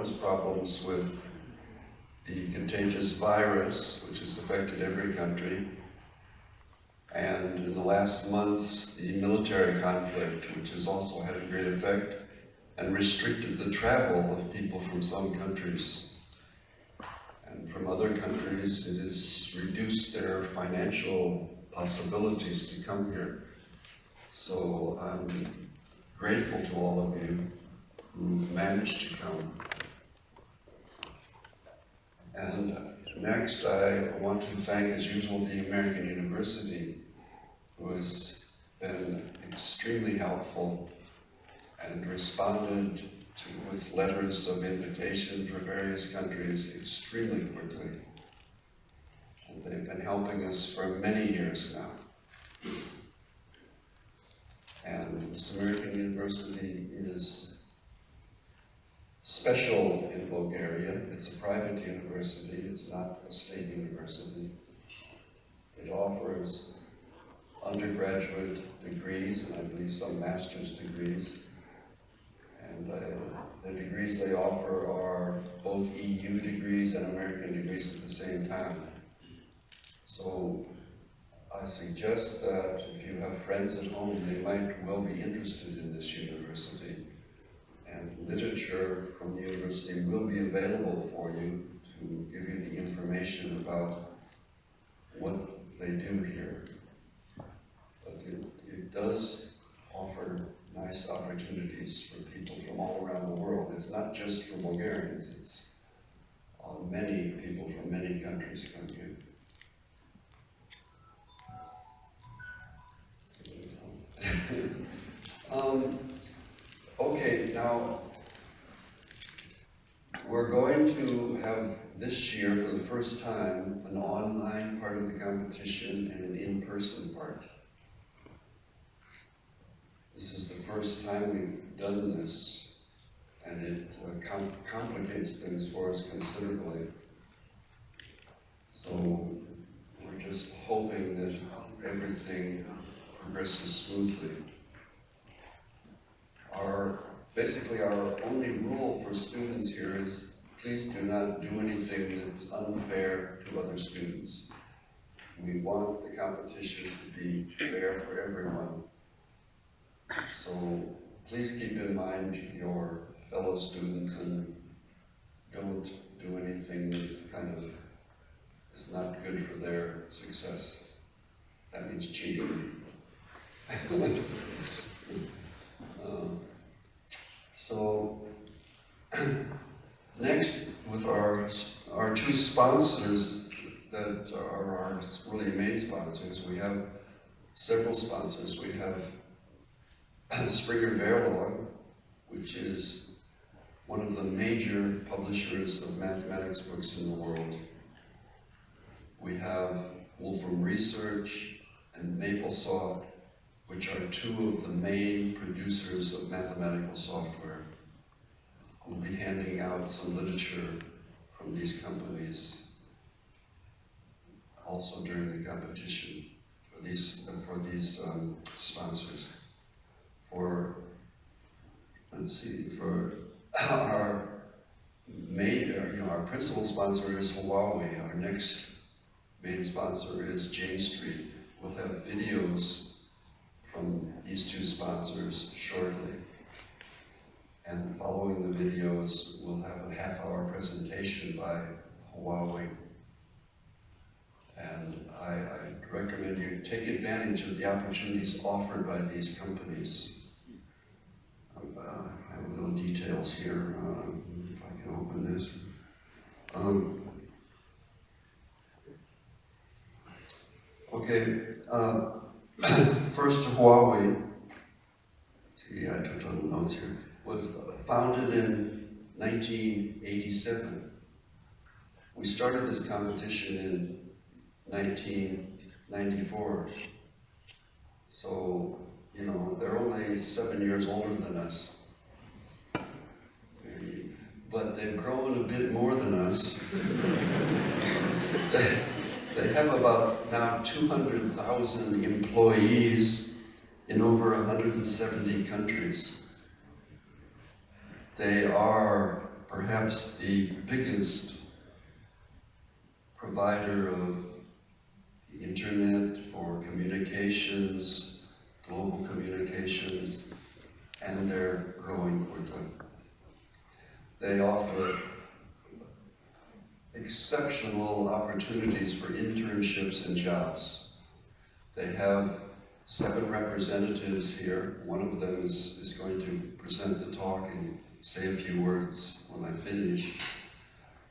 enormous problems with the contagious virus, which has affected every country. And in the last months, the military conflict, which has also had a great effect and restricted the travel of people from some countries. And from other countries, it has reduced their financial possibilities to come here. So I'm grateful to all of you who've managed to come. And next, I want to thank, as usual, the American University, who has been extremely helpful and responded with letters of invitation for various countries extremely quickly. And they've been helping us for many years now. And this American University is special in Bulgaria. It's a private university, it's not a state university. It offers undergraduate degrees, and I believe some master's degrees. And the degrees they offer are both EU degrees and American degrees at the same time. So I suggest that if you have friends at home, they might well be interested in this university. And literature from the university will be available for you to give you the information about what they do here. But it does offer nice opportunities for people from all around the world. It's not just for Bulgarians, it's many people from many countries come here. Okay, now we're going to have this year, for the first time, an online part of the competition and an in-person part. This is the first time we've done this, and it complicates things for us considerably. So we're just hoping that everything progresses smoothly. Basically our only rule for students here is please do not do anything that's unfair to other students. We want the competition to be fair for everyone. So please keep in mind your fellow students and don't do anything that kind of is not good for their success. That means cheating. So next, with our two sponsors that are our really main sponsors, we have several sponsors. We have Springer Verlag, which is one of the major publishers of mathematics books in the world. We have Wolfram Research and MapleSoft, which are two of the main producers of mathematical software. We'll be handing out some literature from these companies also during the competition for these sponsors. For our our principal sponsor is Huawei. Our next main sponsor is Jane Street. We'll have videos from these two sponsors shortly. And following the videos, we'll have a half-hour presentation by Huawei. And I recommend you take advantage of the opportunities offered by these companies. I have little details here, if I can open this. First to Huawei. See, I took little notes here. Was founded in 1987. We started this competition in 1994. So, they're only 7 years older than us. But they've grown a bit more than us. They have about now 200,000 employees in over 170 countries. They are perhaps the biggest provider of the internet for communications, global communications, and they're growing quickly. They offer exceptional opportunities for internships and jobs. They have 7 representatives here. One of them is going to present the talk and say a few words when I finish.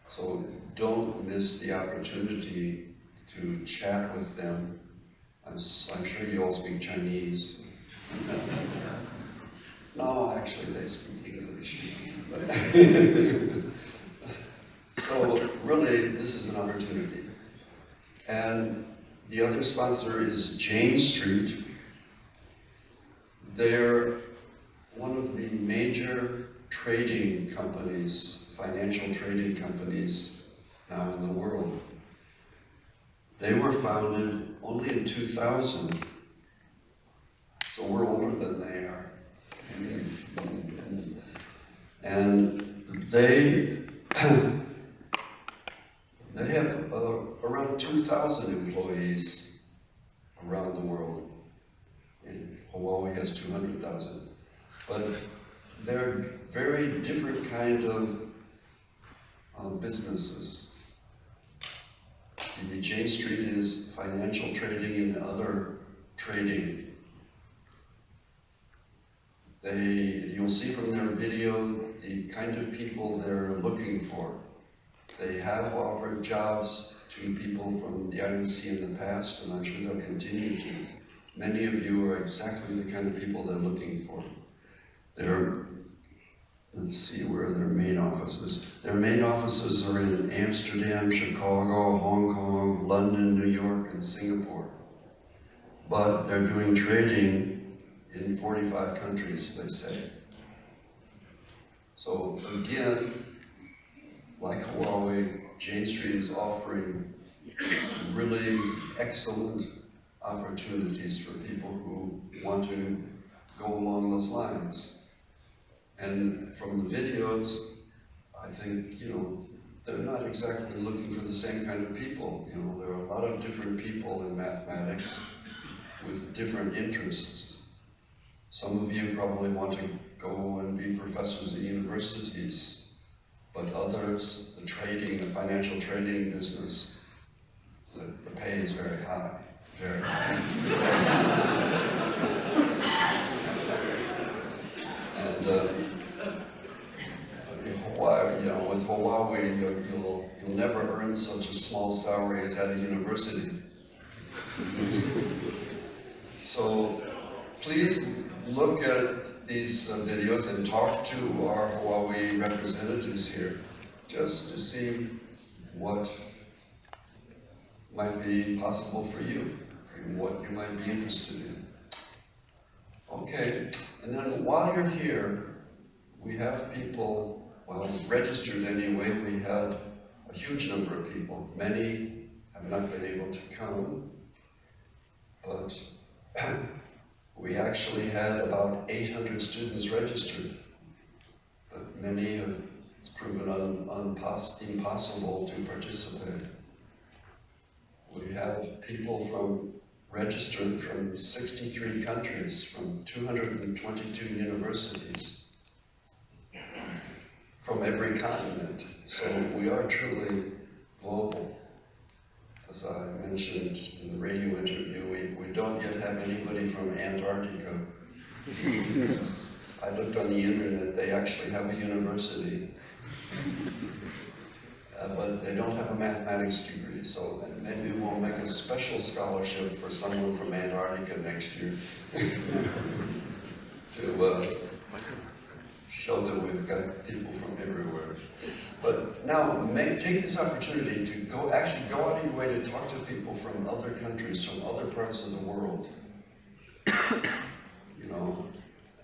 So don't miss the opportunity to chat with them. I'm sure you all speak Chinese. No, actually they speak English. So really, this is an opportunity. And the other sponsor is Jane Street. They're one of the major trading companies, financial trading companies now in the world. They were founded only in 2000, so we're older than they are. And they have around 2,000 employees around the world. And Huawei has 200,000. But they're very different kind of businesses. The Jane Street is financial trading and other trading. You'll see from their video the kind of people they're looking for. They have offered jobs to people from the IMC in the past, and I'm sure they'll continue to. Many of you are exactly the kind of people they're looking for. Let's see where their main offices. Their main offices are in Amsterdam, Chicago, Hong Kong, London, New York, and Singapore. But they're doing trading in 45 countries, they say. So again, like Huawei, Jane Street is offering really excellent opportunities for people who want to go along those lines. And from the videos, I think, they're not exactly looking for the same kind of people. There are a lot of different people in mathematics with different interests. Some of you probably want to go and be professors at universities, but others, the financial trading business, the pay is very high, very high. And with Huawei, you'll never earn such a small salary as at a university. So please look at these videos and talk to our Huawei representatives here, just to see what might be possible for you, and what you might be interested in. Okay, and then while you're here, we have people, registered anyway. We had a huge number of people. Many have not been able to come, but we actually had about 800 students registered, but many have it's proven impossible to participate. We have people registered from 63 countries, from 222 universities, from every continent. So we are truly global. As I mentioned in the radio interview, we don't yet have anybody from Antarctica. I looked on the internet, they actually have a university. But they don't have a mathematics degree, so maybe we'll make a special scholarship for someone from Antarctica next year to show that we've got people from everywhere. But now, take this opportunity to go out of your way to talk to people from other countries, from other parts of the world.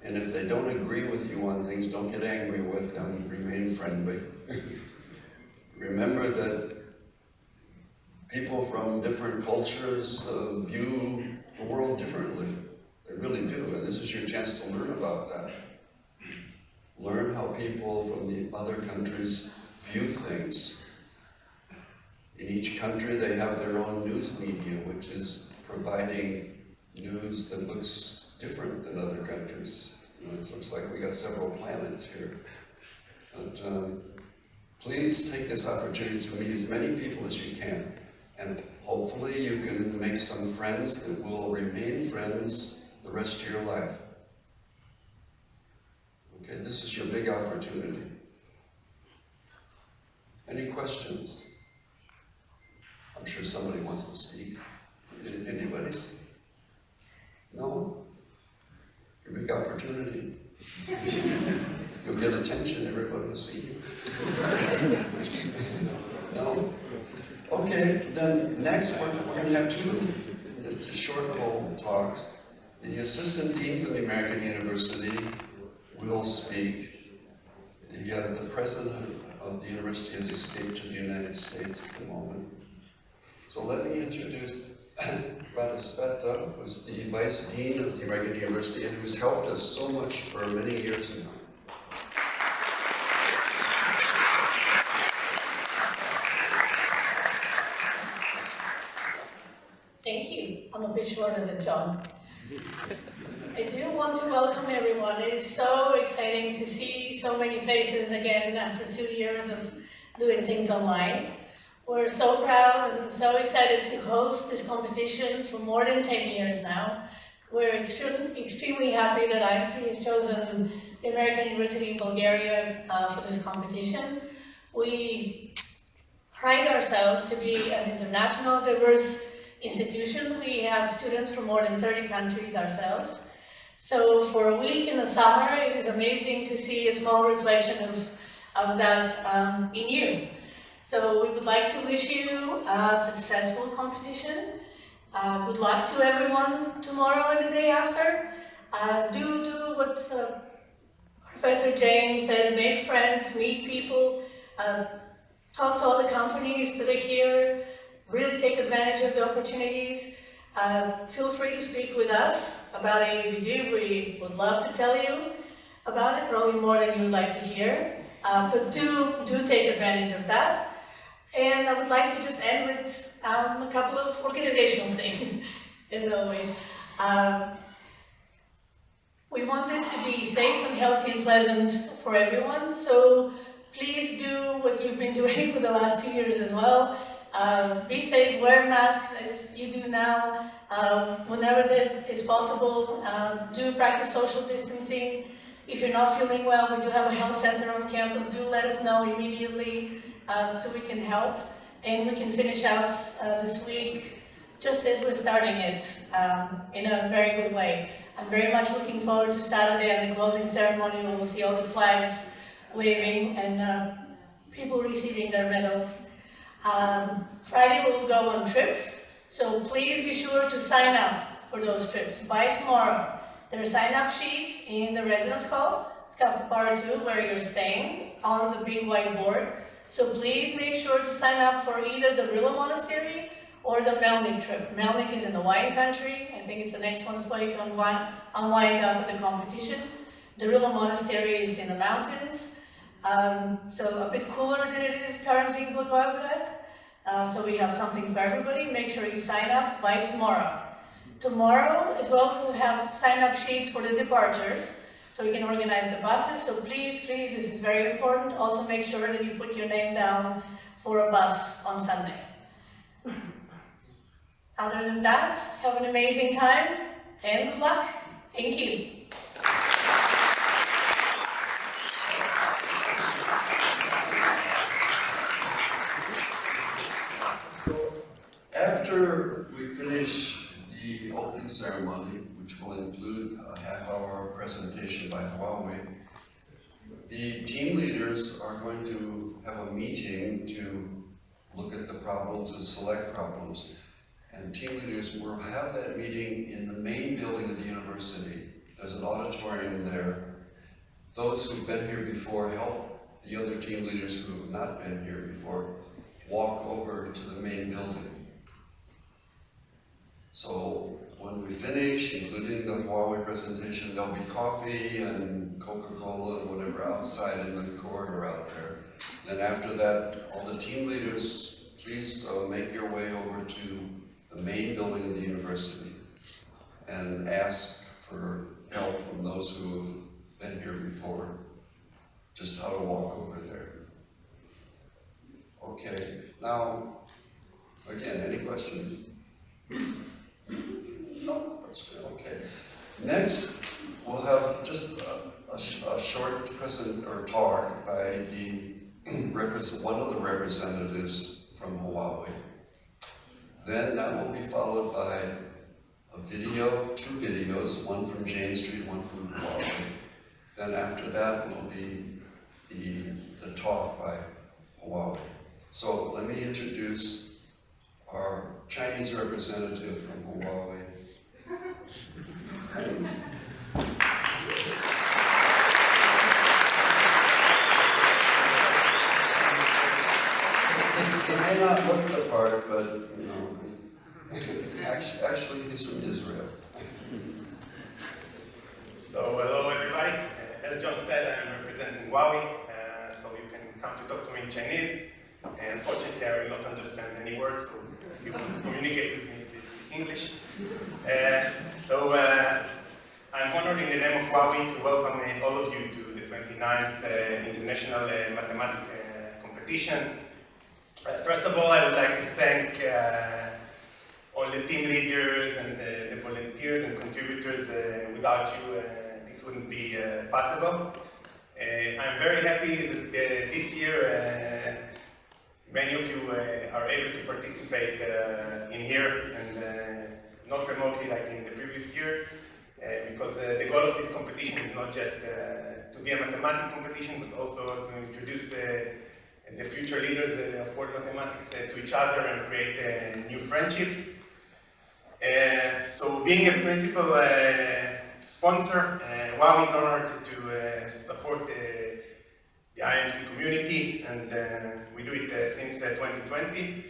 And if they don't agree with you on things, don't get angry with them, remain friendly. Remember that people from different cultures view the world differently. They really do, and this is your chance to learn about that. learn how people from the other countries view things. In each country, they have their own news media, which is providing news that looks different than other countries. You know, it looks like we got several planets here. But please take this opportunity to meet as many people as you can. And hopefully you can make some friends that will remain friends the rest of your life. Okay, this is your big opportunity. Any questions? I'm sure somebody wants to speak. Anybody? No? Your big opportunity. You'll get attention, everybody will see you. No? Okay, then next we're going to have two just short little talks. The assistant dean from the American University will speak. The president of the university has escaped to the United States at the moment. So let me introduce Radha, who's the vice dean of the American University and who's helped us so much for many years now. Thank you. I'm a bit shorter than John. I do want to welcome everyone. It is so exciting to see so many faces again after 2 years of doing things online. We're so proud and so excited to host this competition for more than 10 years now. We're extremely happy that I've chosen the American University in Bulgaria for this competition. We pride ourselves to be an international, diverse institution. We have students from more than 30 countries ourselves. So for a week in the summer, it is amazing to see a small reflection of that in you. So we would like to wish you a successful competition. Good luck to everyone tomorrow and the day after. Do what Professor Jane said, make friends, meet people, talk to all the companies that are here, really take advantage of the opportunities. Feel free to speak with us about AUBG. We would love to tell you about it, probably more than you would like to hear. But do take advantage of that. And I would like to just end with a couple of organizational things, as always. We want this to be safe and healthy and pleasant for everyone, so please do what you've been doing for the last 2 years as well. Be safe, wear masks as you do now. Whenever it's possible, do practice social distancing. If you're not feeling well, we do have a health center on campus. Do let us know immediately so we can help. And we can finish out this week just as we're starting it in a very good way. I'm very much looking forward to Saturday and the closing ceremony where we'll see all the flags waving and people receiving their medals. Friday we will go on trips, so please be sure to sign up for those trips by tomorrow. There are sign-up sheets in the residence hall, Bar 2, where you're staying, on the big whiteboard. So please make sure to sign up for either the Rila Monastery or the Melnik trip. Melnik is in the wine country. I think it's an excellent way to unwind after the competition. The Rila Monastery is in the mountains, so a bit cooler than it is currently in Blagoevgrad. So we have something for everybody. Make sure you sign up by tomorrow. Tomorrow as well, we'll have sign-up sheets for the departures, so we can organize the buses. So please, this is very important. Also make sure that you put your name down for a bus on Sunday. Other than that, have an amazing time and good luck. Thank you. After we finish the opening ceremony, which will include a half-hour presentation by Huawei, the team leaders are going to have a meeting to look at the problems and select problems. And team leaders will have that meeting in the main building of the university. There's an auditorium there. Those who've been here before help the other team leaders who have not been here before walk over to the main building. So when we finish, including the Huawei presentation, there'll be coffee and Coca-Cola and whatever outside in the corridor out there. Then after that, all the team leaders, please make your way over to the main building of the university and ask for help from those who have been here before, just how to walk over there. Okay, now, again, any questions? No, that's good, okay. Next, we'll have just a short talk by one of the representatives from Huawei. Then that will be followed by two videos, one from Jane Street, one from Huawei. Then after that will be the talk by Huawei. So let me introduce our Chinese representative from Huawei. He may not look the part, but you know, actually he's from Israel. So hello everybody. As John said, I'm representing Huawei, so you can come to talk to me in Chinese. Unfortunately, I will not understand any words, so if you want to communicate with me, please speak English. I'm honored in the name of Huawei to welcome all of you to the 29th International Mathematics Competition. First of all, I would like to thank all the team leaders and the volunteers and contributors. Without you, this wouldn't be possible. I'm very happy that this year many of you are able to participate in here and not remotely like in the previous year, because the goal of this competition is not just to be a mathematics competition, but also to introduce the future leaders of world mathematics to each other and create new friendships. So being a principal sponsor, Huawei is honored to support the IMC community, and we do it since 2020.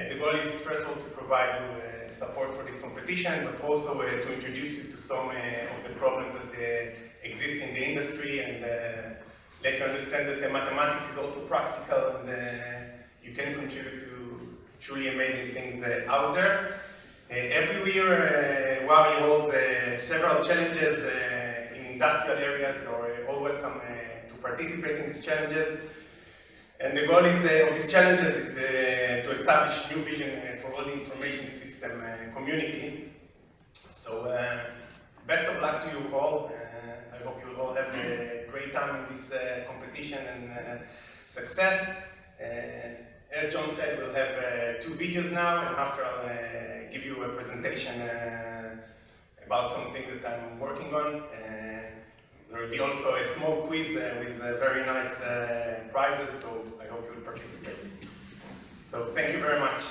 The goal is first of all to provide you support for this competition, but also to introduce you to some of the problems that exist in the industry and let you understand that the mathematics is also practical and you can contribute to truly amazing things out there. Every year, Huawei holds several challenges in industrial areas. You're all welcome to participate in these challenges. And the goal is, of these challenges is to establish new vision for all the information system community. So, best of luck to you all. I hope you all have a great time in this competition and success. As John said, we'll have 2 videos now, and after I'll give you a presentation about some things that I'm working on. There will be also a small quiz with very nice prizes, so I hope you will participate. So thank you very much.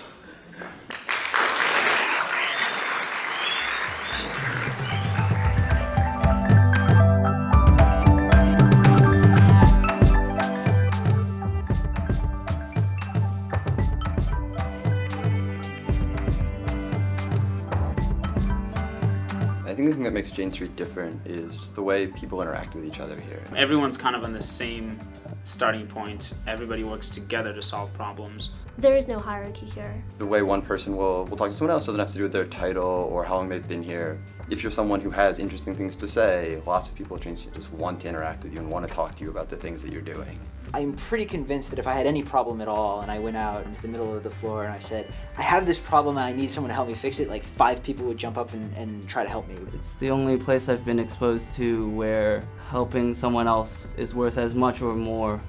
I think the thing that makes Jane Street different is just the way people interact with each other here. Everyone's kind of on the same starting point. Everybody works together to solve problems. There is no hierarchy here. The way one person will talk to someone else doesn't have to do with their title or how long they've been here. If you're someone who has interesting things to say, lots of people at Jane Street just want to interact with you and want to talk to you about the things that you're doing. I'm pretty convinced that if I had any problem at all and I went out into the middle of the floor and I said, I have this problem and I need someone to help me fix it, like 5 people would jump up and try to help me. It's the only place I've been exposed to where helping someone else is worth as much or more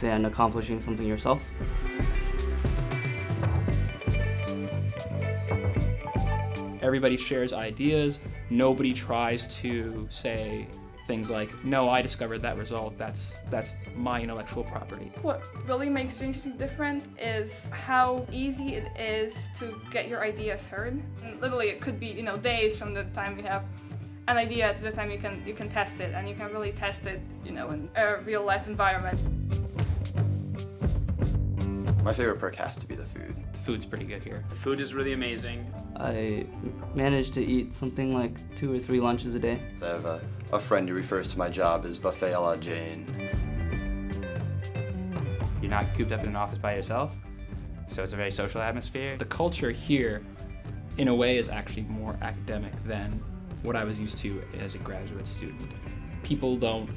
than accomplishing something yourself. Everybody shares ideas. Nobody tries to say things like, no, I discovered that result, that's my intellectual property. What really makes Jane Street different is how easy it is to get your ideas heard. And literally, it could be days from the time you have an idea to the time you can test it, and you can really test it in a real life environment. My favorite perk has to be the food. The food's pretty good here. The food is really amazing. I manage to eat something like 2 or 3 lunches a day. I have a friend who refers to my job as buffet a la Jane. You're not cooped up in an office by yourself, so it's a very social atmosphere. The culture here, in a way, is actually more academic than what I was used to as a graduate student. People don't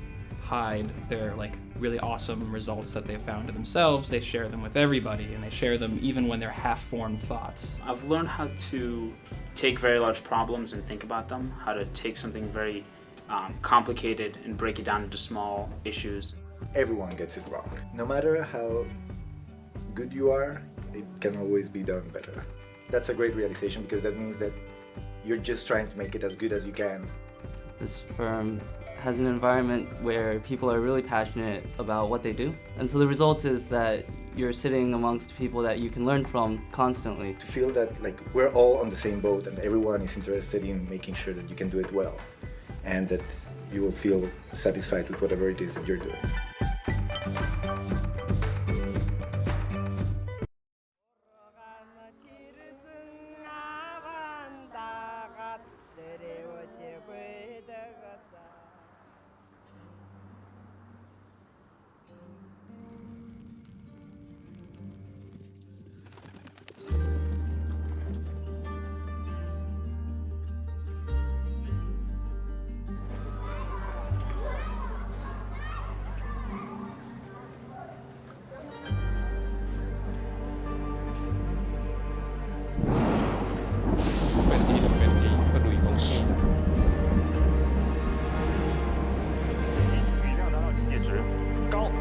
hide their really awesome results that they've found to themselves. They share them with everybody, and they share them even when they're half-formed thoughts. I've learned how to take very large problems and think about them, how to take something very complicated and break it down into small issues. Everyone gets it wrong. No matter how good you are, it can always be done better. That's a great realization, because that means that you're just trying to make it as good as you can. This firm has an environment where people are really passionate about what they do. And so the result is that you're sitting amongst people that you can learn from constantly. To feel that we're all on the same boat and everyone is interested in making sure that you can do it well, and that you will feel satisfied with whatever it is that you're doing.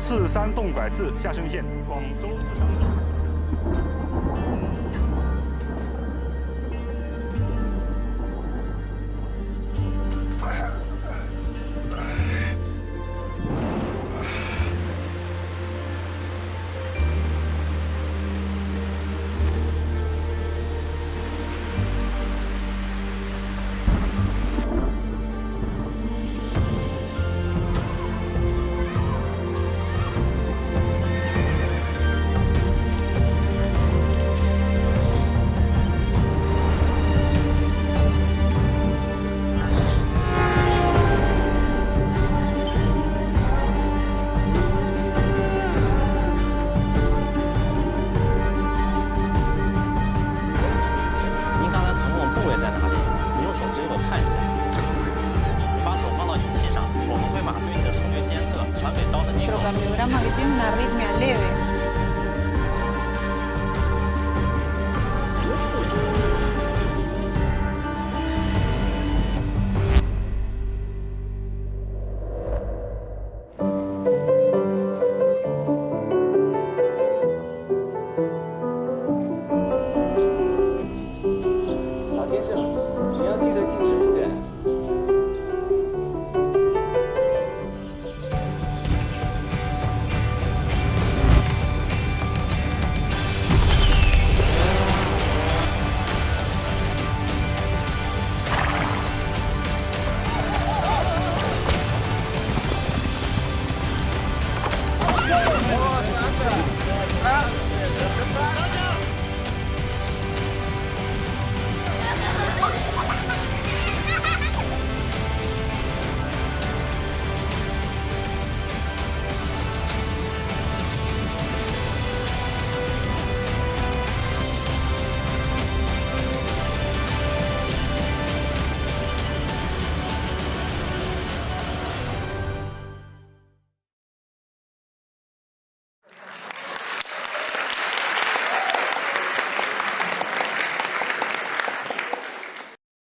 四山洞拐次下升线，广州四山洞。Programma que tiene una arritmia leve.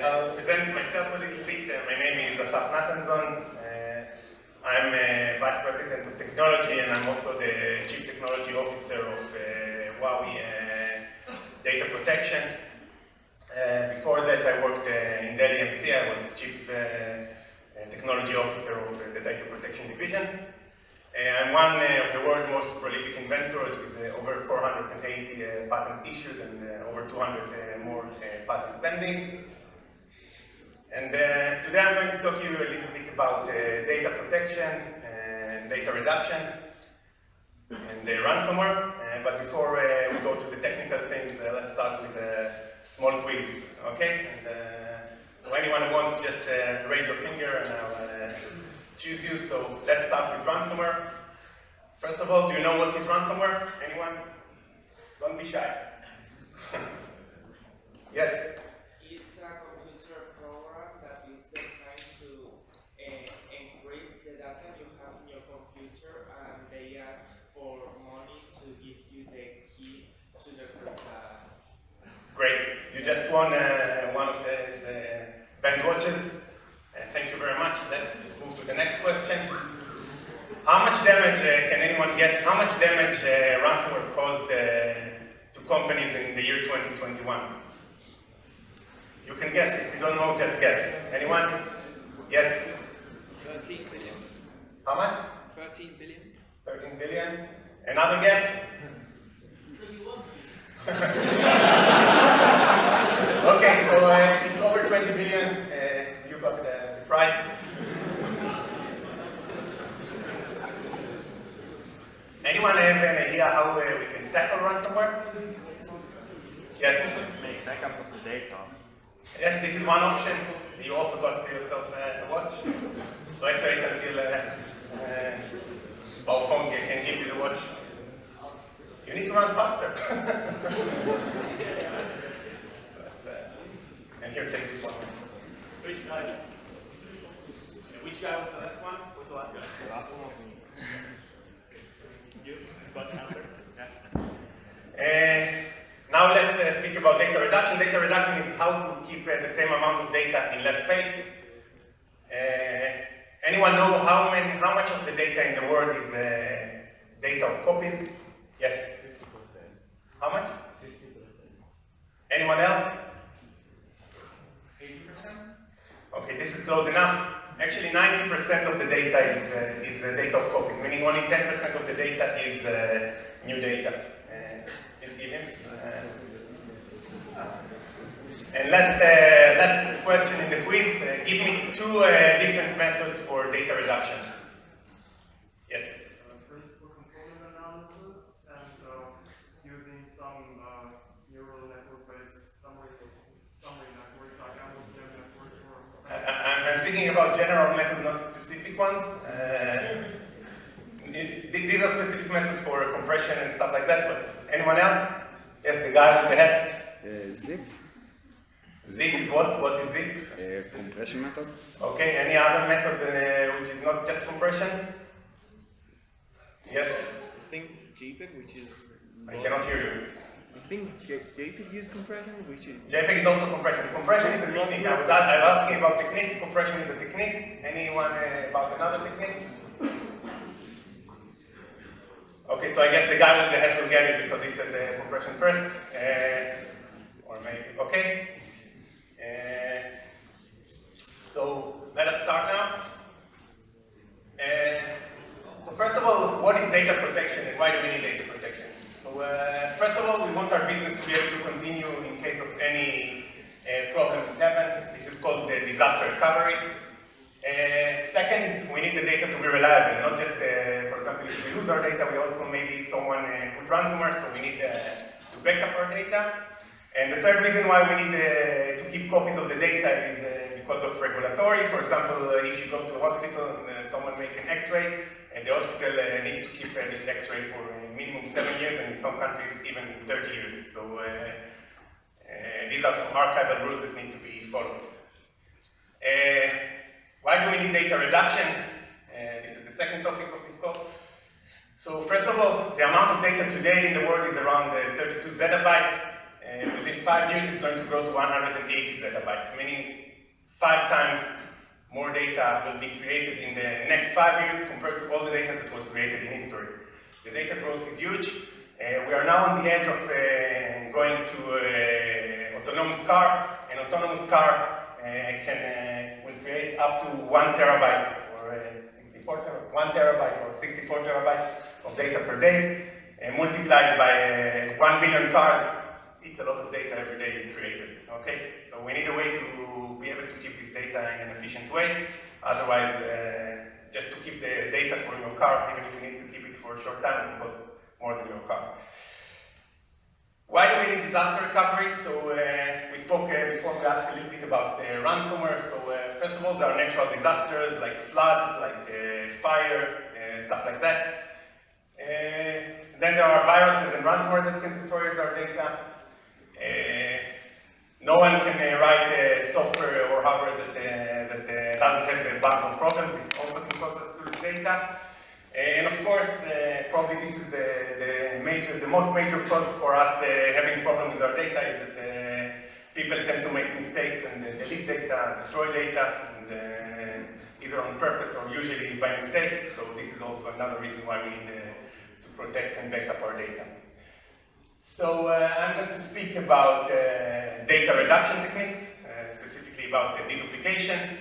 I'll present myself a little bit. My name is I'm Vice President of Technology, and I'm also the Chief Technology Officer of Huawei Data Protection. Before that, I worked in Data IMC. I was Chief Technology Officer of the Data Protection Division. I'm one of the world's most prolific inventors with over 480 patents issued and over 200 more patents pending. And today I'm going to talk to you a little bit about data protection and data reduction and ransomware. But before we go to the technical things, let's start with a small quiz okay? And so anyone who wants, just raise your finger and I'll choose you. So let's start with ransomware. First of all, do you know what is ransomware? Anyone? Don't be shy. Yes? It's a computer program that is designed to encrypt the data you have in your computer, and they ask for money to give you the key to decrypt the... Great. You just won one of the band watches. Thank you very much. Let's move to the next question. How much damage, can anyone guess, how much damage ransomware caused to companies in the year 2021? You can guess. If you don't know, just guess. Anyone? Yes? 13 billion. How much? 13 billion. 13 billion. Another guess? Okay, so it's over 20 billion. You got the prize. Anyone have an idea how we can tackle ransomware? Yes? Make backup of the data. Yes, this is one option. You also got yourself a watch. So let's wait until our phone can give you the watch. You need to run faster. And here, take this one. Which guy? Which guy was the last one? What's the last guy? The last one was me. You got the answer? Yeah. Now let's speak about data reduction. Data reduction is how to keep the same amount of data in less space. Anyone know how much of the data in the world is data of copies? Yes. 50%. How much? 50%. Anyone else? 80%. Okay, this is close enough. Actually, 90% of the data is data of copies, meaning only 10% of the data is new data. And last question in the quiz, give me two different methods for data reduction. Yes? Principal component analysis and using some neural network-based summary networks like Amazon network or... I'm speaking about general methods, not specific ones. These are specific methods for compression and stuff like that, but anyone else? Yes, the guy with the hat. Zip. Zip is what? What is zip? Compression method. Okay, any other method which is not just compression? Yes? I think JPEG, which is... I cannot hear you. I think JPEG is compression, which is... JPEG is also compression. Compression is a technique. I was asking about technique. Compression is a technique. Anyone about another technique? Okay, so I guess the guy with the head will get it because he said the compression first. Or maybe, okay. So let us start now. So first of all, what is data protection and why do we need data protection? So first of all, we want our business to be able to continue in case of any problems that happen. This is called the disaster recovery. Second, we need the data to be reliable, not just, for example, if we lose our data, we also maybe someone put ransomware, so we need to back up our data. And the third reason why we need to keep copies of the data is because of regulatory. For example, if you go to a hospital and someone makes an X-ray, and the hospital needs to keep this X-ray for minimum 7 years, and in some countries even 30 years. So these are some archival rules that need to be followed. Why do we need data reduction? This is the second topic of this talk. So first of all, the amount of data today in the world is around 32 zettabytes. Within 5 years, it's going to grow to 180 zettabytes, meaning 5 times more data will be created in the next 5 years compared to all the data that was created in history. The data growth is huge. We are now on the edge of going to autonomous car. An autonomous car will create up to 1 terabyte or 1 terabyte or 64 terabytes of data per day, multiplied by 1 billion cars. It's a lot of data every day created. Okay, so we need a way to be able to keep this data in an efficient way. Otherwise, just to keep the data for your car, even if you need to keep it for a short time, it will cost more than your car. Why do we need disaster recovery? So we spoke before, we asked a little bit about ransomware. So first of all, there are natural disasters like floods, like fire, stuff like that. Then there are viruses and ransomware that can destroy our data. No one can write software or hardware that doesn't have bugs or problems. This also can cause us to lose data. And of course, probably this is the most major cause for us having problems with our data is that people tend to make mistakes and delete data, destroy data, and either on purpose or usually by mistake. So this is also another reason why we need to protect and back up our data. So I'm going to speak about data reduction techniques, specifically about the deduplication.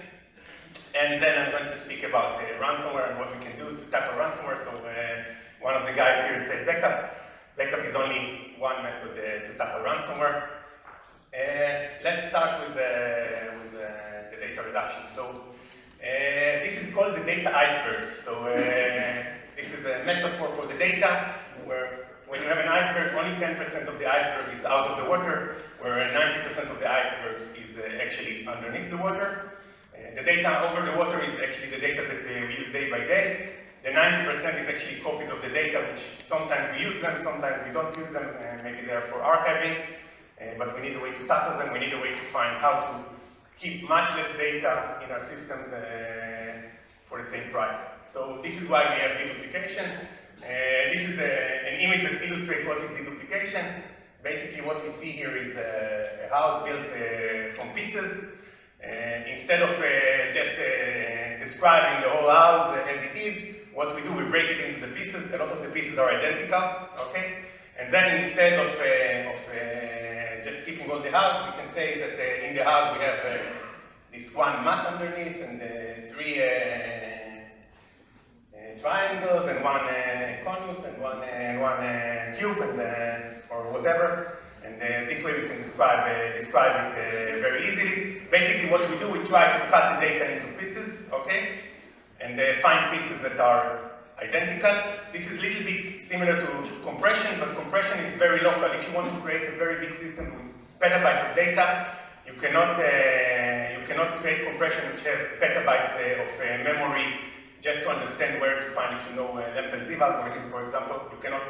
And then I'm going to speak about ransomware and what we can do to tackle ransomware. So one of the guys here said backup. Backup is only one method to tackle ransomware. Let's start with the data reduction. So this is called the Data Iceberg. So this is a metaphor for the data, where when you have an iceberg, only 10% of the iceberg is out of the water, where 90% of the iceberg is actually underneath the water. The data over the water is actually the data that we use day by day. The 90% is actually copies of the data, which sometimes we use them, sometimes we don't use them, maybe they're for archiving, but we need a way to tackle them, we need a way to find how to keep much less data in our systems for the same price. So this is why we have deduplication. This is an image that illustrates what is deduplication. Basically what we see here is a house built from pieces. Instead of just describing the whole house as it is, what we do, we break it into the pieces. A lot of the pieces are identical, okay? And then instead of just keeping all the house, we can say that in the house we have this one mat underneath and three triangles and one conus and one cube or whatever. And this way we can describe it very easily. Basically what we do, we try to cut the data into pieces, okay? And find pieces that are identical. This is a little bit similar to compression, but compression is very local. If you want to create a very big system with petabytes of data, you cannot create compression which have petabytes of memory just to understand where to find, if you know Lempel-Ziv algorithm, for example. You cannot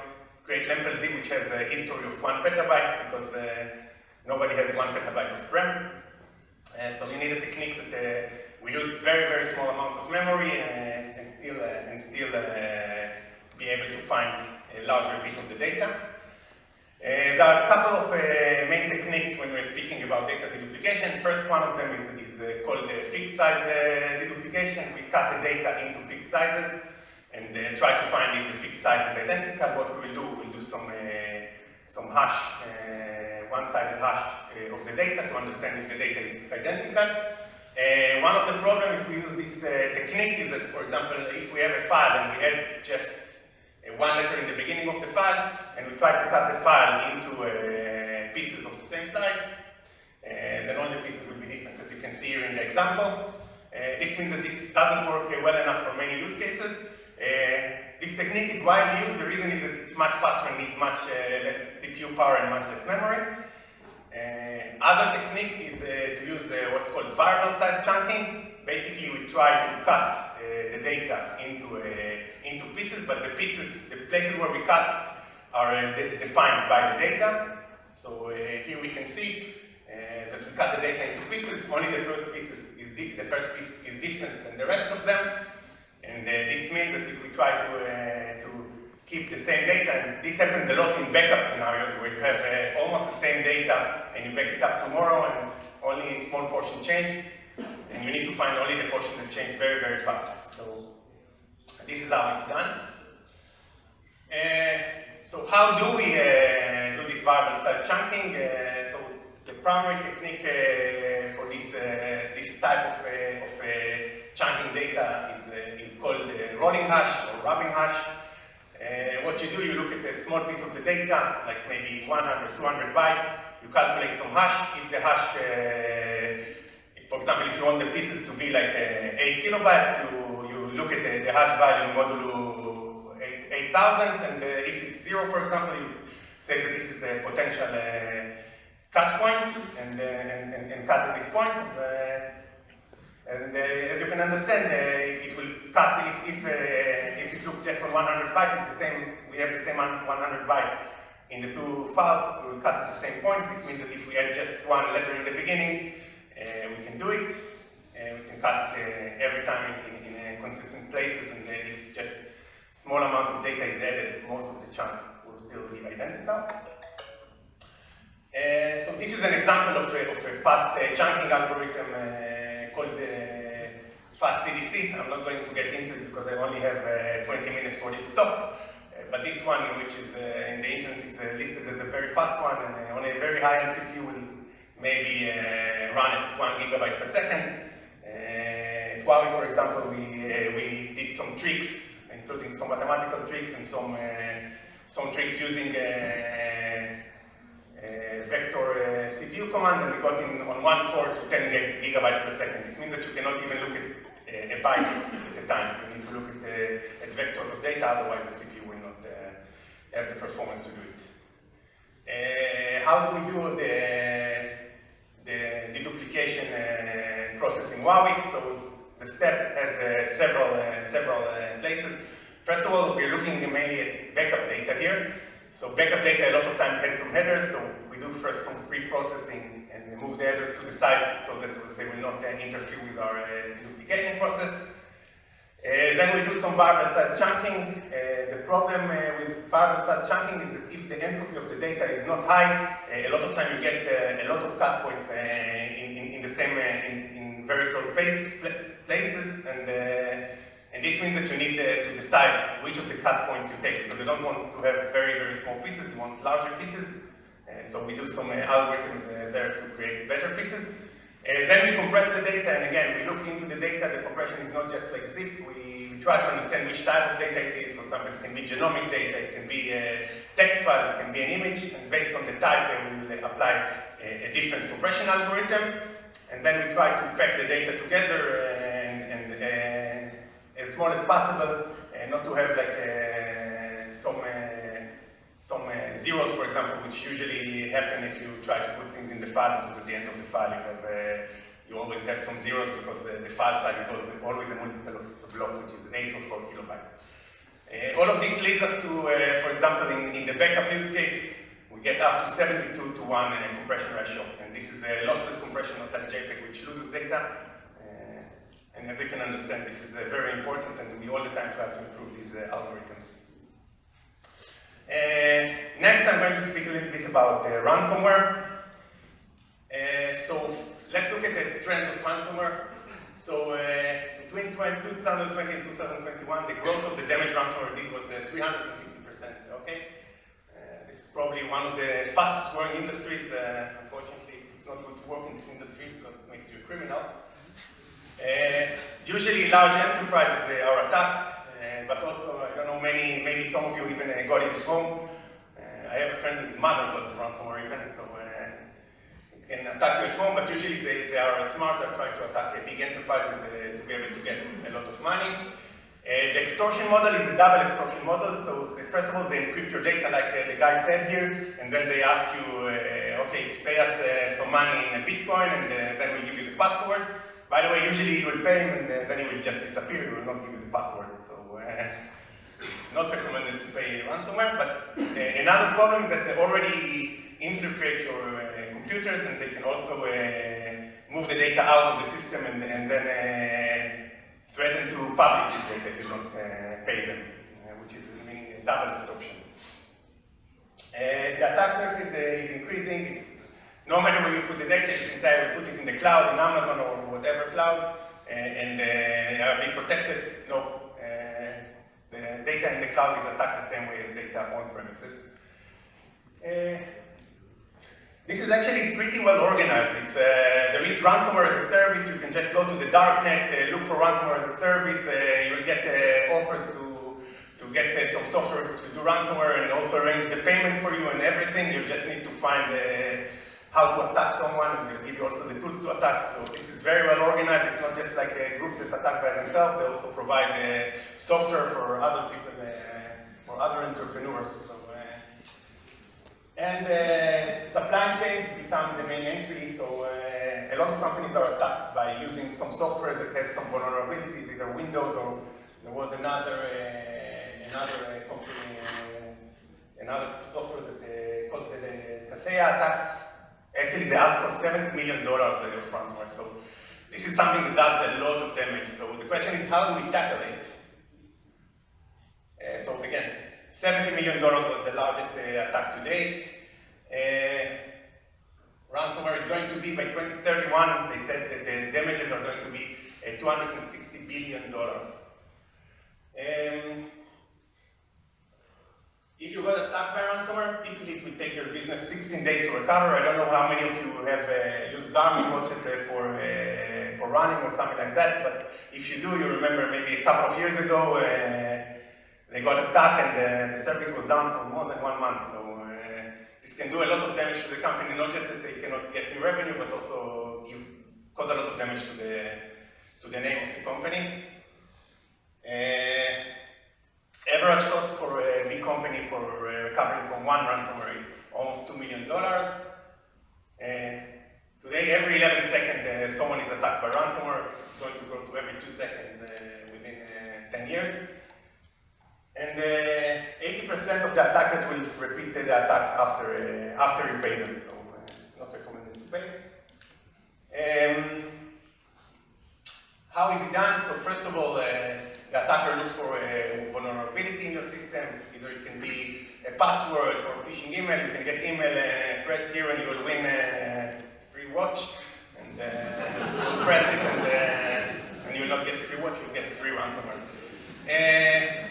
create Lempel-Ziv which has a history of 1 petabyte because nobody has 1 petabyte of RAM. So you need a technique that we use very, very small amounts of memory and still be able to find a larger piece of the data. There are a couple of main techniques when we're speaking about data deduplication. First one of them is called fixed size deduplication. We cut the data into fixed sizes and try to find if the fixed size is identical. What we will do, we'll do some hash, one-sided hash of the data to understand if the data is identical. One of the problems if we use this technique is that, for example, if we have a file and we add just one letter in the beginning of the file, and we try to cut the file into pieces of the same size, then all the pieces will be different, as you can see here in the example. This means that this doesn't work well enough for many use cases. This technique is widely used. The reason is that it's much faster and needs much less CPU power and much less memory. Other technique is to use what's called variable size chunking. Basically, we try to cut the data into pieces, but the places where we cut are defined by the data. So here we can see that we cut the data into pieces. Only the first piece is different than the rest of them. And this means that if we try to keep the same data, and this happens a lot in backup scenarios where you have almost the same data and you back it up tomorrow and only a small portion change, and you need to find only the portions that change very, very fast. So this is how it's done. So how do we do this variable size chunking? So the primary technique for this type of chunking data is called rolling hash or rubbing hash. What you do, you look at a small piece of the data, like maybe 100, 200 bytes, you calculate some hash. If the hash, for example, if you want the pieces to be like 8 kilobytes, you look at the hash value modulo 8000, and if it's 0, for example, you says that this is a potential cut point, and cut at this point. And as you can understand, it will cut if it looks just on 100 bytes. It's the same. We have the same 100 bytes in the two files. We will cut at the same point. This means that if we add just one letter in the beginning, we can do it. We can cut it every time in consistent places, and if just small amounts of data is added, most of the chunks will still be identical. So this is an example of a fast chunking algorithm called fast CDC. I'm not going to get into it because I only have 20 minutes for this talk. But this one, which is in the internet, is listed as a very fast one, and on a very high-end CPU will maybe run at 1 gigabyte per second. At Huawei, for example, we did some tricks, including some mathematical tricks and some tricks using vector CPU command, and we got on one core to 10 gigabytes per second. This means that you cannot even look at a byte at a time. You need to look at vectors of data, otherwise the CPU will not have the performance to do it. How do we do the deduplication process in Huawei? So the step has several places. First of all, we're looking mainly at backup data here. So backup data a lot of times has some headers, so we do first some pre-processing and move the headers to the side so that they will not interfere with our deduplication process. Then we do some variable size chunking. The problem with variable size chunking is that if the entropy of the data is not high, a lot of time you get a lot of cut points in the same, in very close places, and this means that you need to decide which of the cut points you take, because you don't want to have very, very small pieces, you want larger pieces. So we do some algorithms there to create better pieces. Then we compress the data, and again, we look into the data. The compression is not just like zip. We try to understand which type of data it is. For example, it can be genomic data, it can be a text file, it can be an image, and based on the type, we will apply a different compression algorithm. And then we try to pack the data together and as small as possible, not to have like some zeros, for example, which usually happen if you try to put things in the file, because at the end of the file you always have some zeros, because the file size is always a multiple of a block, which is 8 or 4 kilobytes. All of this leads us to, for example, in the backup use case, we get up to 72 to 1 compression ratio, and this is a lossless compression, not like JPEG, which loses data. And as you can understand, this is very important, and we all the time try to improve these algorithms. Next, I'm going to speak a little bit about ransomware. So let's look at the trends of ransomware. So between 2020 and 2021, the growth of the damage ransomware did was 350%. Okay, this is probably one of the fastest growing industries. Unfortunately, it's not good to work in this industry because it makes you a criminal. Usually large enterprises are attacked, but also, I don't know, maybe some of you even got it at home. I have a friend whose mother got the ransomware even, so it can attack you at home, but usually they are smart, they're trying to attack big enterprises to be able to get a lot of money. The extortion model is a double extortion model, so first of all they encrypt your data like the guy said here, and then they ask you, okay, pay us some money in Bitcoin, and then we give you the password. By the way, usually you will pay him, and then he will just disappear. He will not give you the password. So, not recommended to pay ransomware. But another problem is that they already infiltrate your computers, and they can also move the data out of the system and then threaten to publish this data if you don't pay them, which is meaning a double extortion. The attack surface is increasing. No matter where you put the data, you can say, we put it in the cloud, in Amazon or whatever cloud, and are being protected. No, the data in the cloud is attacked the same way as data on premises. This is actually pretty well organized. There is ransomware as a service. You can just go to the darknet, look for ransomware as a service. You will get offers to get some software to do ransomware and also arrange the payments for you and everything. You just need to find how to attack someone, and they'll give you also the tools to attack. So this is very well organized. It's not just like groups that attack by themselves. They also provide software for other people, for other entrepreneurs. So companies are attacked by using some software that has some vulnerabilities, either Windows or there was another company, another software that called the Kaseya attack. Actually, they asked for $70 million of ransomware. So this is something that does a lot of damage. So the question is, how do we tackle it? So again, $70 million was the largest attack to date. Ransomware is going to be, by 2031, they said that the damages are going to be $260 billion. If you got attacked by ransomware, typically it will take your business 16 days to recover. I don't know how many of you have used Garmin watches for running or something like that, but if you do, you remember maybe a couple of years ago, they got attacked and the service was down for more than 1 month. So this can do a lot of damage to the company, not just that they cannot get new revenue, but also cause a lot of damage to the name of the company. Average cost for a big company for recovering from one ransomware is almost $2 million. Today, every 11 seconds, someone is attacked by ransomware. It's going to go to every 2 seconds within 10 years. And 80% of the attackers will repeat the attack after you pay them, so not recommended to pay. How is it done? So first of all, the attacker looks for a vulnerability in your system. Either it can be a password or a phishing email. You can get email, press here and you will win a free watch. And you'll press it and you will not get a free watch, you'll get a free ransomware.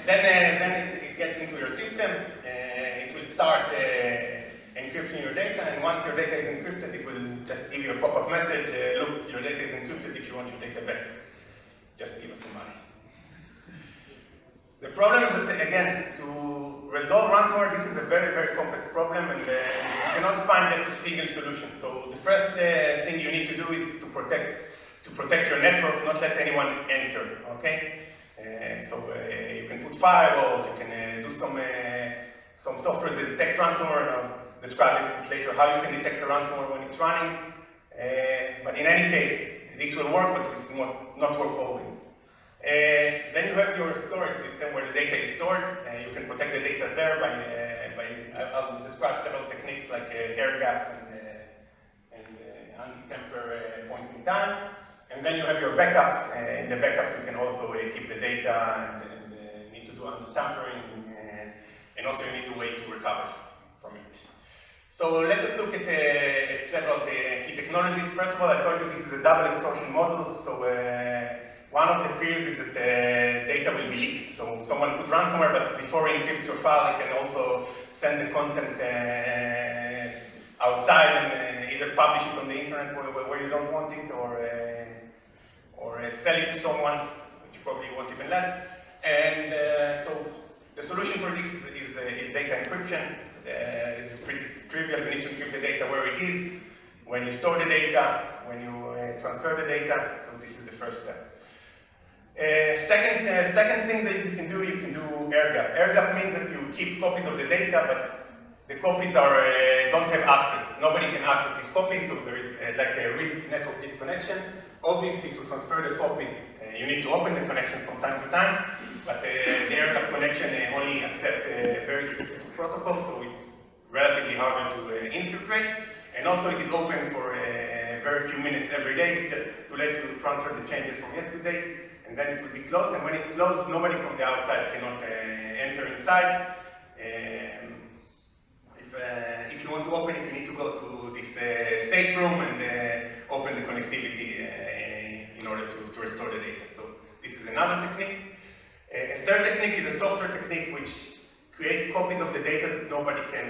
Then it gets into your system. It will start encrypting your data, and once your data is encrypted, it will just give you a pop-up message, look, your data is encrypted. If you want your data back, just give us the money. The problem is that, again, to resolve ransomware, this is a very, very complex problem, and you cannot find a single solution. So the first thing you need to do is to protect your network, not let anyone enter, okay? You can put firewalls, you can do some software that detect ransomware, and I'll describe it a bit later, how you can detect the ransomware when it's running. But in any case, this will work, but this will not work always. Then you have your storage system where the data is stored. You can protect the data there by I'll describe several techniques like air gaps and anti-tamper points in time. And then you have your backups. In the backups, you can also keep the data and need to do anti-tampering, and also you need a way to recover from it. So let us look at several key technologies. First of all, I told you this is a double extortion model. So one of the fears is that data will be leaked. So someone put ransomware, but before he encrypts your file, he can also send the content outside and either publish it on the internet where you don't want it, or sell it to someone, which you probably want even less. And so the solution for this is data encryption. This is pretty trivial. You need to encrypt the data where it is, when you store the data, when you transfer the data. So this is the first step. Second thing that you can do air gap. Air gap means that you keep copies of the data, but the copies don't have access. Nobody can access these copies, so there is like a real network disconnection. Obviously, to transfer the copies, you need to open the connection from time to time, but the air gap connection only accepts a very specific protocol, so it's relatively harder to infiltrate. And also, it is open for very few minutes every day, just to let you transfer the changes from yesterday, and then it will be closed. And when it's closed, nobody from the outside cannot enter inside. If you want to open it, you need to go to this safe room and open the connectivity in order to restore the data. So this is another technique. A third technique is a software technique which creates copies of the data that nobody can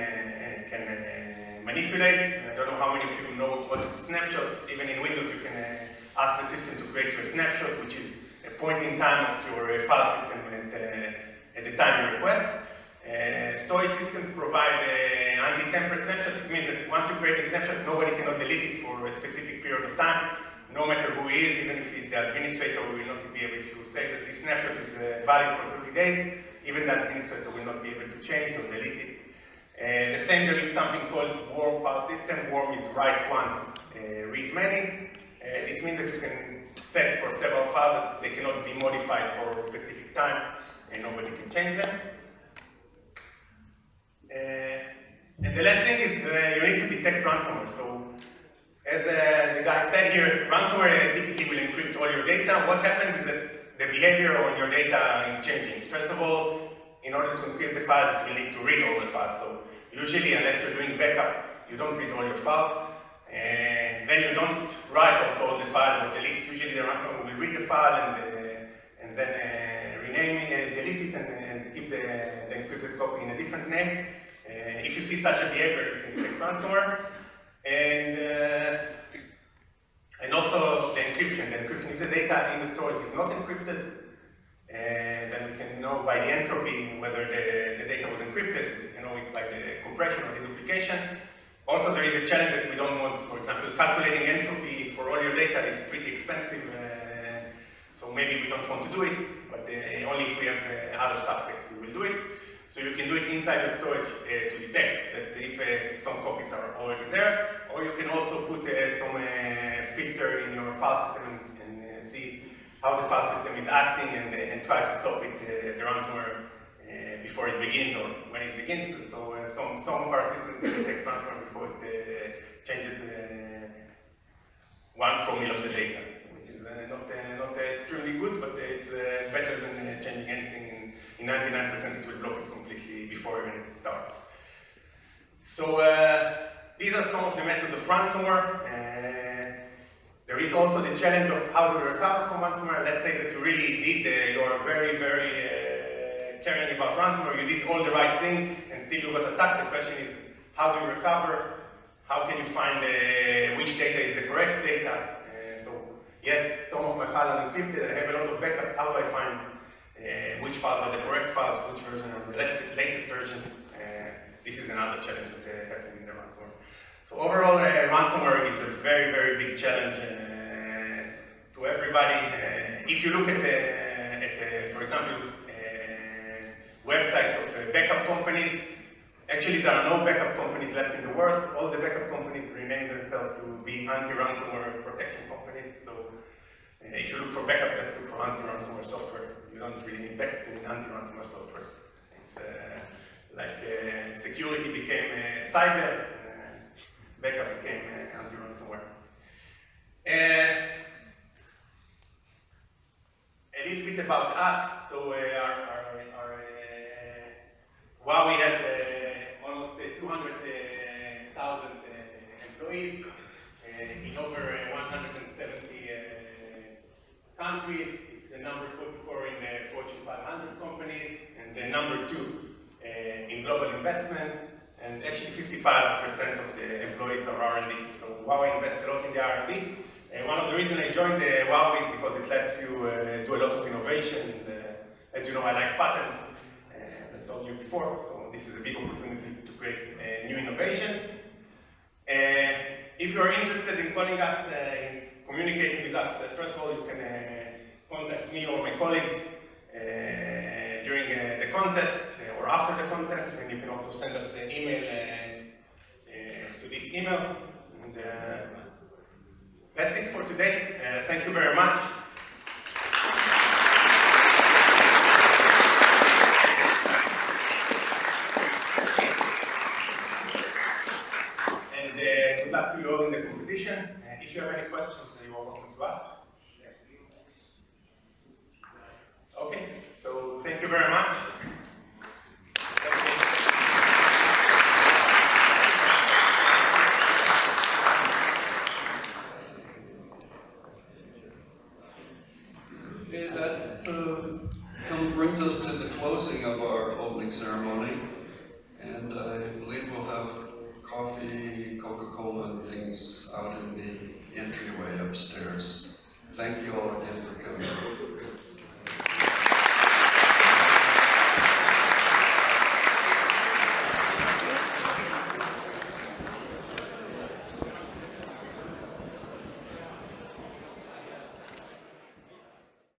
manipulate. I don't know how many of you know what is snapshots. Even in Windows, you can ask the system to create you a snapshot, which is a point in time of your file system at the time you request. Storage systems provide anti-tamper snapshot. It means that once you create a snapshot, nobody cannot delete it for a specific period of time. No matter who he is, even if he's the administrator, we will not be able to say that this snapshot is valid for 30 days. Even the administrator will not be able to change or delete it. The same there is something called warm file system. Warm is write once, read many. This means that you can set for several files that they cannot be modified for a specific time and nobody can change them. And the last thing is you need to detect ransomware. So as the guy said here, ransomware typically will encrypt all your data. What happens is that the behavior on your data is changing. First of all, in order to encrypt the file, you need to read all the files. So usually, unless you're doing backup, you don't read all your files. And then you don't write also all the file or delete. Usually the ransomware will read the file and then rename it, delete it, and keep the encrypted copy in a different name. If you see such a behavior, you can check ransomware. And also the encryption. The encryption, if the data in the storage is not encrypted, then we can know by the entropy whether the data was encrypted. We can know it by the compression or the duplication. Also, there is a challenge that we don't want. For example, calculating entropy for all your data is pretty expensive, so maybe we don't want to do it, but only if we have other suspects, we will do it. So you can do it inside the storage to detect that if some copies are already there, or you can also put some filter in your file system and see how the file system is acting and try to stop it, the ransomware, before it begins or when it begins. So some of our systems can detect ransomware before it changes 1 promille of the data, which is not extremely good, but it's better than changing anything. In 99% it will block it completely before even it starts. So these are some of the methods of ransomware. There is also the challenge of how to recover from ransomware. Let's say that you really did, you are very, very caring about ransomware, you did all the right thing and still you got attacked. The question is, how do you recover? How can you find which data is the correct data? So yes, some of my files are encrypted, I have a lot of backups. How do I find which files are the correct files, which version are the latest version? This is another challenge that happens in the ransomware. So overall, ransomware is a very, very big challenge to everybody. If you look at, for example, websites of backup companies, actually there are no backup companies left in the world. All the backup companies rename themselves to be anti-ransomware protection companies. So if you look for backup, just look for anti-ransomware software. You don't really need backup, you need anti-ransomware software. It's like security became cyber, backup became anti-ransomware. A little bit about us. So Huawei has almost 200,000 employees in over 170 countries. It's the number 44 in Fortune 500 companies and the number 2 in global investment. And actually 55% of the employees are R&D. So Huawei invests a lot in the R&D. One of the reasons I joined Huawei is because it led to do a lot of innovation. As you know, I like patents. I told you before, so this is a big opportunity to create new innovation. If you are interested in calling us, in communicating with us, first of all, you can contact me or my colleagues during the contest or after the contest, and you can also send us an email to this email. And that's it for today. Thank you very much. Good luck to you all in the competition. If you have any questions, you are welcome to ask. Okay, so thank you very much. Okay, that brings us to the closing of our opening ceremony, and I believe we'll have coffee, Coca-Cola, and things out in the entryway upstairs. Thank you all again for coming.